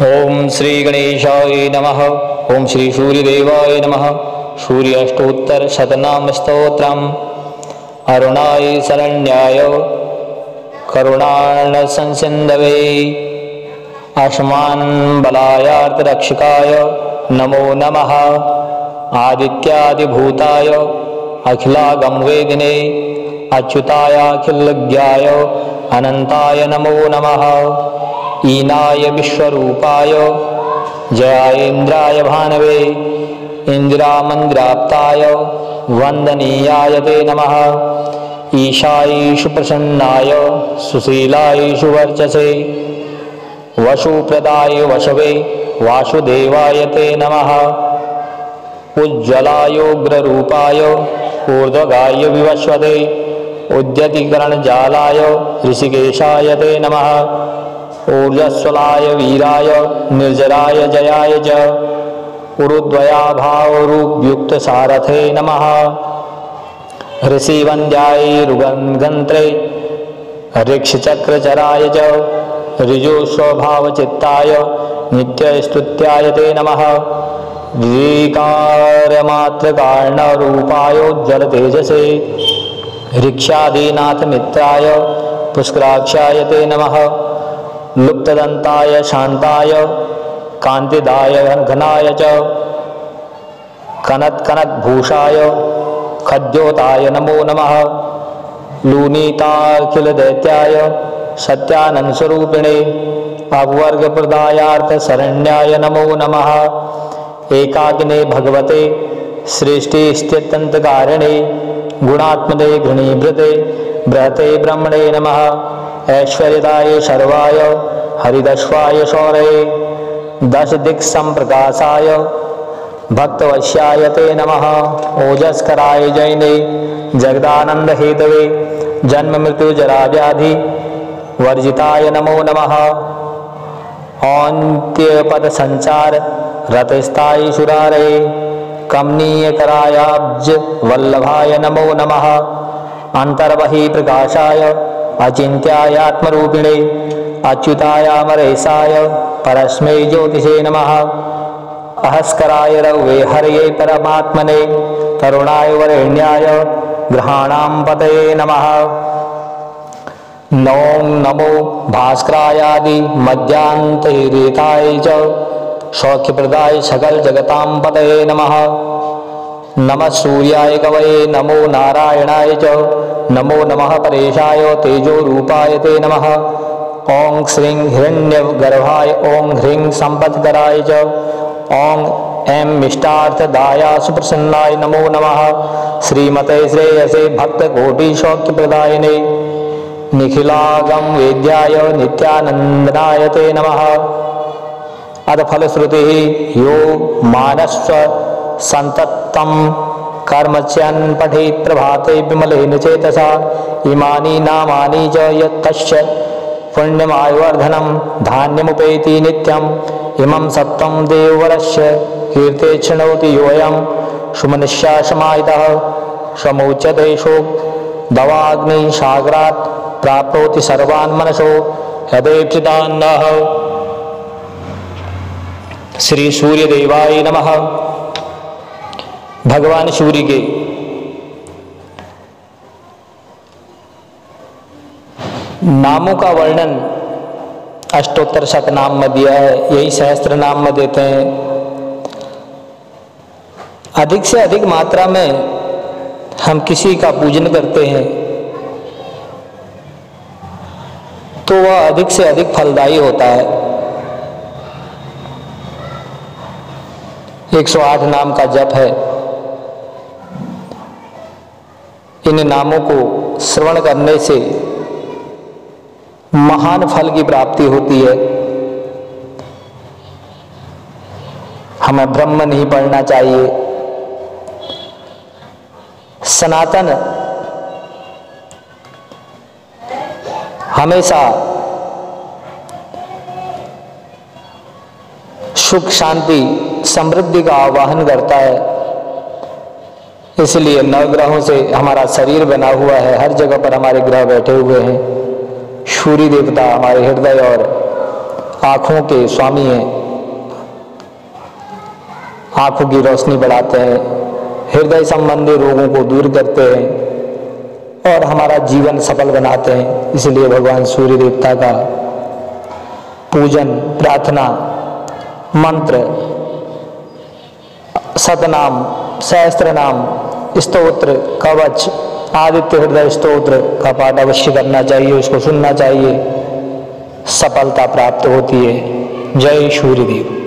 ओम श्री गणेशाय नमः। ओम श्री सूर्यदेवाय नमः। सूर्य अष्टोत्तर शतनाम स्तोत्रम्। अरुणाय शरण्याय करुणार्ण संसिंधवे अस्मान् बलायार्तरक्षकाय नमो नमः। आदित्यादिभूताय अखिलागमवेदिने अच्युतायाखिलज्ञाय अनंताय नमो नमः। ईनाय विश्वरूपाय जयाइन्द्राय भानवे इंदिरामंदिराप्ताय वंदनीयाय ते नमः। ईशाईषु प्रसन्नाय सुशीलाईषु वर्चसे वसुप्रदाय वशवे वासुदेवाय ते नमः। उज्ज्वलायोग्ररूपाय ऊर्ध्वगाय विवस्वते उद्यतिकरणजालाय ऋषिकेशाय ते नमः। ऊर्जस्वलाय वीराय निर्जराय जयाय च उरुद्वयाभावरूपयुक्त सारथे नमः। ऋषिवन्द्याय रुगन्गन्त्रे ऋक्षचक्रचराय च ऋजुस्वभावचित्ताय नित्यस्तुत्याय ते नमः। ऋकारमात्रकारणरूपायोज्ज्वलतेजसे ऋक्षादीनाथमित्राय पुष्कराक्षाय ते नमः। लुप्तदंताय शांताय कांतिदाय घनाय च कनत्कनकभूषाय खद्योताय नमो नमः। लूनीताखिलदैत्याय सत्यानंदस्वरूपिणे अवर्गप्रदायार्थशरण्याय नमो नमः। एकाकिने भगवते सृष्टिस्थित्यन्तकारिणे गुणात्मने घृणीभृते बृहते ब्रह्मणे नमः। ऐश्वर्यदाय सर्वाय हरिदश्वाय शौरये दश दिक्संप्रकाशाय भक्तवश्याय ते नमः। ओजस्कराय जैने जगदानंद हेतवे जन्म मृत्यु जरा व्याधि वर्जिताय नमो नमः। औन्त्यपद संचार रतस्थायी सुरारे कमनीय करायाब्ज वल्लभाय नमो नमः। अंतर्बहि प्रकाशाय अचिंत्यात्मरूपिणे अच्युतायामरेशाय परस्मै ज्योतिषे नमः। अहस्कराय रघुवे हरये परमात्मने तरुणाय वरेण्याय ग्रहाणां पतये नमः। नौं नमो भास्करायादि मध्यांतहिताय च सौख्यप्रदाय सकल जगतां पतये नमः। नमः सूर्याय कवये नमो नारायणाय च नमो नमः परेशाय तेजोरूपाय ते नमः। ओं श्रीं हिरण्यगर्भाय ओं ह्रीं संपत्कराय च ओं ऐं मिष्टार्थदाया सुप्रसन्नाय नमो नमः। श्रीमते श्रेयसे भक्तकोटिसौख्यप्रदायिने निखिलागम वेद्याय नित्यानंदनाय ते नमः। अथ फलश्रुतिः यो मानस्व संततम कर्मच्यन पठेत् प्रभाते विमलेन चेतसा इमानि नामानि च यत्तस्य पुण्यमायुर्धनं धान्यमुपेति नित्यम् इमं सत्त्वं देववरस्य कीर्ते शृणोति योऽयं सुमनुष्या समाहितः समुच्यते शोक दवाग्निसागरात् प्राप्नोति सर्वान् मनसो यदेप्सितान्नः। श्री सूर्यदेवाय नमः। भगवान सूर्य के नामों का वर्णन अष्टोत्तर शतनाम में दिया है, यही सहस्त्र नाम में देते हैं। अधिक से अधिक मात्रा में हम किसी का पूजन करते हैं तो वह अधिक से अधिक फलदायी होता है। 108 नाम का जप है। इन नामों को श्रवण करने से महान फल की प्राप्ति होती है। हमें ब्रह्म नहीं पढ़ना चाहिए। सनातन हमेशा सुख शांति समृद्धि का आवाहन करता है। इसलिए नवग्रहों से हमारा शरीर बना हुआ है, हर जगह पर हमारे ग्रह बैठे हुए हैं। सूर्य देवता हमारे हृदय और आँखों के स्वामी हैं, आँखों की रोशनी बढ़ाते हैं, हृदय संबंधी रोगों को दूर करते हैं और हमारा जीवन सफल बनाते हैं। इसलिए भगवान सूर्य देवता का पूजन, प्रार्थना, मंत्र, सतनाम, सहस्त्र नाम, स्तोत्र, कवच, आदित्य हृदय स्तोत्र का पाठ अवश्य करना चाहिए, उसको सुनना चाहिए, सफलता प्राप्त होती है। जय सूर्यदेव।